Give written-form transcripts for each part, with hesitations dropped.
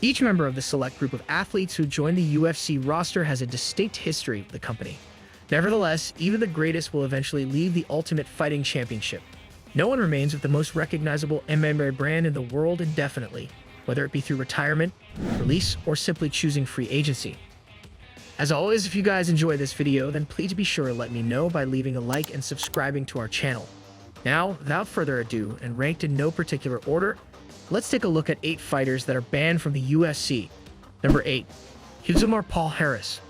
Each member of the select group of athletes who joined the UFC roster has a distinct history with the company. Nevertheless, even the greatest will eventually leave the Ultimate Fighting Championship. No one remains with the most recognizable MMA brand in the world indefinitely, whether it be through retirement, release, or simply choosing free agency. As always, if you guys enjoyed this video, then please be sure to let me know by leaving a like and subscribing to our channel. Now, without further ado, and ranked in no particular order, let's take a look at 8 fighters that are banned from the UFC. Number 8. Rousimar Paul Harris.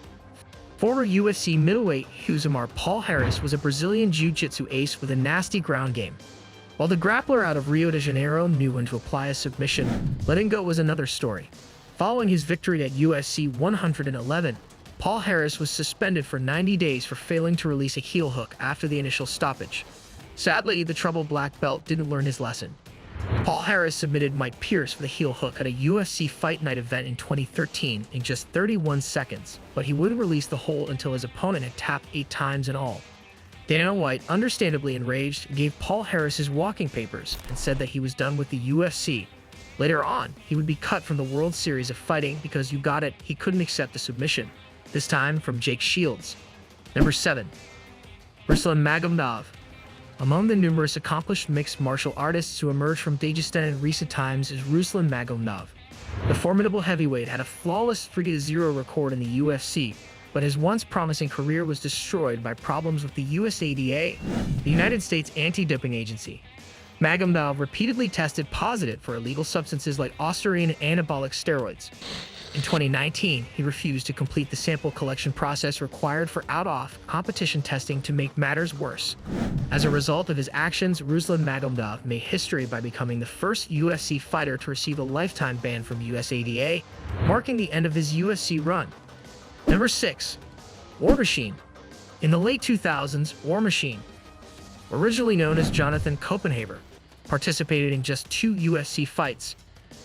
Former UFC middleweight Rousimar Paul Harris was a Brazilian jiu-jitsu ace with a nasty ground game. While the grappler out of Rio de Janeiro knew when to apply a submission, letting go was another story. Following his victory at UFC 111, Paul Harris was suspended for 90 days for failing to release a heel hook after the initial stoppage. Sadly, the troubled black belt didn't learn his lesson. Paul Harris submitted Mike Pierce for the heel hook at a UFC Fight Night event in 2013 in just 31 seconds, but he wouldn't release the hold until his opponent had tapped 8 times in all. Dana White, understandably enraged, gave Paul Harris his walking papers and said that he was done with the UFC. Later on, he would be cut from the World Series of Fighting because he couldn't accept the submission, this time from Jake Shields. Number 7. Ruslan Magomedov. Among the numerous accomplished mixed martial artists who emerged from Dagestan in recent times is Ruslan Magomedov. The formidable heavyweight had a flawless 3-0 record in the UFC, but his once promising career was destroyed by problems with the USADA, the United States Anti-Doping Agency. Magomedov repeatedly tested positive for illegal substances like ostarine and anabolic steroids. In 2019, he refused to complete the sample collection process required for out-off competition testing to make matters worse. As a result of his actions, Ruslan Magomedov made history by becoming the first UFC fighter to receive a lifetime ban from USADA, marking the end of his UFC run. Number 6. War Machine. In the late 2000s, War Machine, originally known as Jonathan Copenhaver, participated in just 2 UFC fights.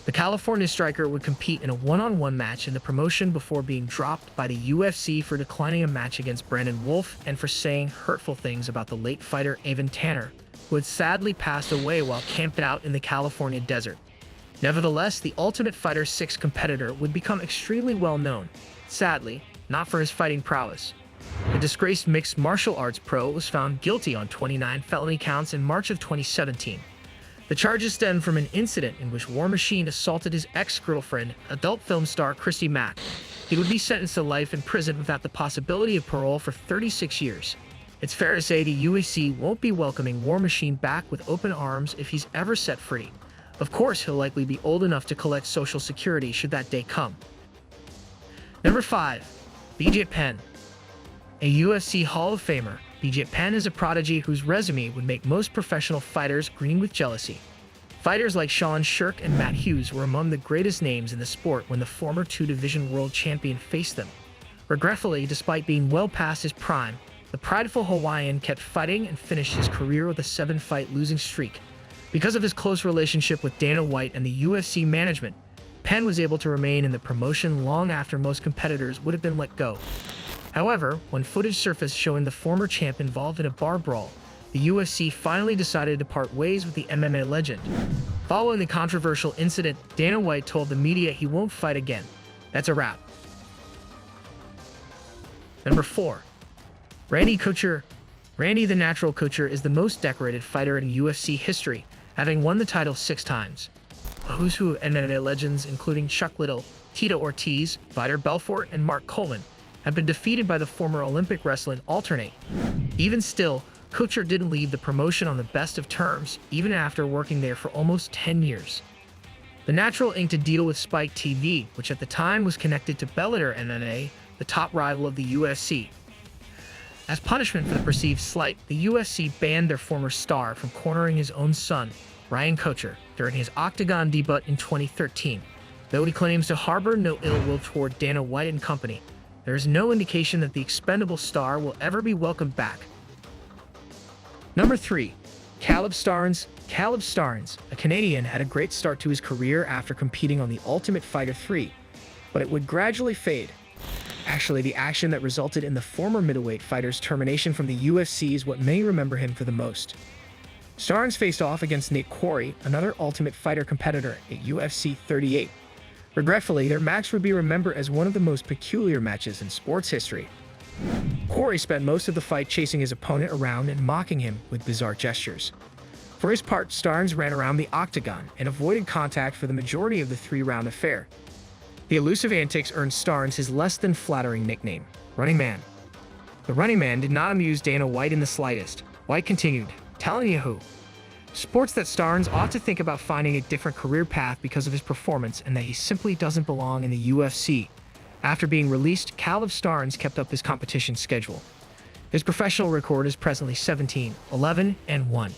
The California striker would compete in a one-on-one match in the promotion before being dropped by the UFC for declining a match against Brandon Wolf and for saying hurtful things about the late fighter Evan Tanner, who had sadly passed away while camped out in the California desert. Nevertheless, the Ultimate Fighter 6 competitor would become extremely well known, sadly, not for his fighting prowess. The disgraced mixed martial arts pro was found guilty on 29 felony counts in March of 2017. The charges stemmed from an incident in which War Machine assaulted his ex-girlfriend, adult film star Christy Mack. He would be sentenced to life in prison without the possibility of parole for 36 years. It's fair to say the UFC won't be welcoming War Machine back with open arms if he's ever set free. Of course, he'll likely be old enough to collect Social Security should that day come. Number 5. BJ Penn. A UFC Hall of Famer, BJ Penn is a prodigy whose resume would make most professional fighters green with jealousy. Fighters like Sean Shirk and Matt Hughes were among the greatest names in the sport when the former 2-division world champion faced them. Regretfully, despite being well past his prime, the prideful Hawaiian kept fighting and finished his career with a 7-fight losing streak. Because of his close relationship with Dana White and the UFC management, Penn was able to remain in the promotion long after most competitors would have been let go. However, when footage surfaced showing the former champ involved in a bar brawl, the UFC finally decided to part ways with the MMA legend. Following the controversial incident, Dana White told the media he won't fight again. That's a wrap. Number 4. Randy Couture. Randy the Natural Couture is the most decorated fighter in UFC history, having won the title 6 times. A who's who of MMA legends including Chuck Liddell, Tito Ortiz, Vitor Belfort, and Mark Coleman had been defeated by the former Olympic wrestling alternate. Even still, Couture didn't leave the promotion on the best of terms, even after working there for almost 10 years. The Natural inked a deal with Spike TV, which at the time was connected to Bellator MMA, the top rival of the UFC. As punishment for the perceived slight, the UFC banned their former star from cornering his own son, Ryan Couture, during his Octagon debut in 2013. Though he claims to harbor no ill will toward Dana White and company, there is no indication that the expendable star will ever be welcomed back. Number 3. Caleb Starnes. Caleb Starnes, a Canadian, had a great start to his career after competing on The Ultimate Fighter 3, but it would gradually fade. Actually, the action that resulted in the former middleweight fighter's termination from the UFC is what many remember him for the most. Starnes faced off against Nate Quarry, another Ultimate Fighter competitor, at UFC 38. Regretfully, their match would be remembered as one of the most peculiar matches in sports history. Corey spent most of the fight chasing his opponent around and mocking him with bizarre gestures. For his part, Starn ran around the octagon and avoided contact for the majority of the three-round affair. The elusive antics earned Starn his less-than-flattering nickname, Running Man. The Running Man did not amuse Dana White in the slightest. White continued, "Telling you who. Sports that Starn ought to think about finding a different career path because of his performance and that he simply doesn't belong in the UFC." After being released, Caleb Starn kept up his competition schedule. His professional record is presently 17, 11, and 1.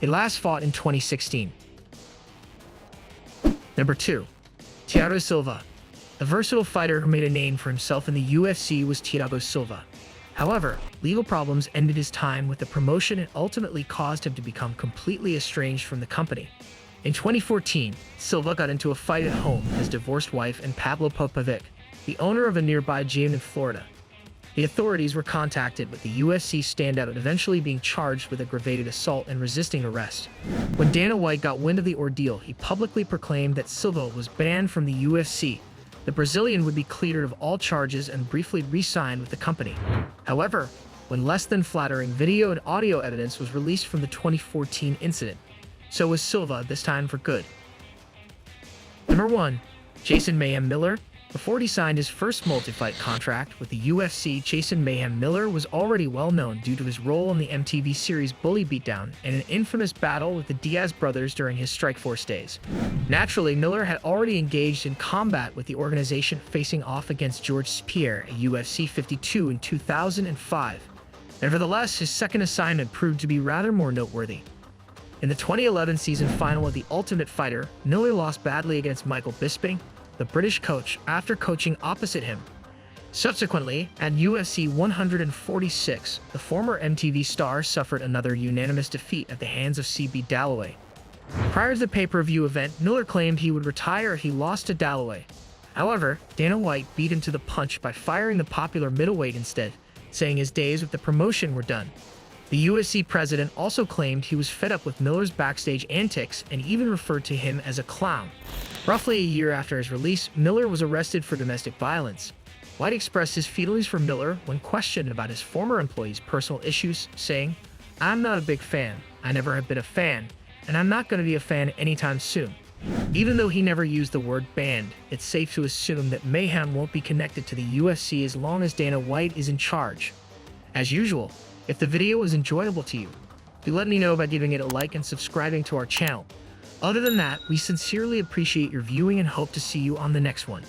He last fought in 2016. Number 2. Tiago Silva. The versatile fighter who made a name for himself in the UFC was Tiago Silva. However, legal problems ended his time with the promotion and ultimately caused him to become completely estranged from the company. In 2014, Silva got into a fight at home with his divorced wife and Pablo Popovic, the owner of a nearby gym in Florida. The authorities were contacted with the UFC standout eventually being charged with aggravated assault and resisting arrest. When Dana White got wind of the ordeal, he publicly proclaimed that Silva was banned from the UFC. The Brazilian would be cleared of all charges and briefly re-signed with the company. However, when less than flattering video and audio evidence was released from the 2014 incident, so was Silva, this time for good. Number 1. Jason Mayhem Miller. Before he signed his first multi-fight contract with the UFC, Jason Mayhem Miller was already well known due to his role in the MTV series Bully Beatdown and an infamous battle with the Diaz brothers during his Strikeforce days. Naturally, Miller had already engaged in combat with the organization, facing off against George Pierre at UFC 52 in 2005. Nevertheless, his second assignment proved to be rather more noteworthy. In the 2011 season final of The Ultimate Fighter, Miller lost badly against Michael Bisping, the British coach, after coaching opposite him. Subsequently, at UFC 146, the former MTV star suffered another unanimous defeat at the hands of CB Dalloway. Prior to the pay-per-view event, Miller claimed he would retire if he lost to Dalloway. However, Dana White beat him to the punch by firing the popular middleweight instead, saying his days with the promotion were done. The UFC president also claimed he was fed up with Miller's backstage antics and even referred to him as a clown. Roughly a year after his release, Miller was arrested for domestic violence. White expressed his feelings for Miller when questioned about his former employee's personal issues, saying, "I'm not a big fan, I never have been a fan, and I'm not going to be a fan anytime soon." Even though he never used the word banned, it's safe to assume that Mayhem won't be connected to the UFC as long as Dana White is in charge. As usual, if the video was enjoyable to you, do let me know by giving it a like and subscribing to our channel. Other than that, we sincerely appreciate your viewing and hope to see you on the next one.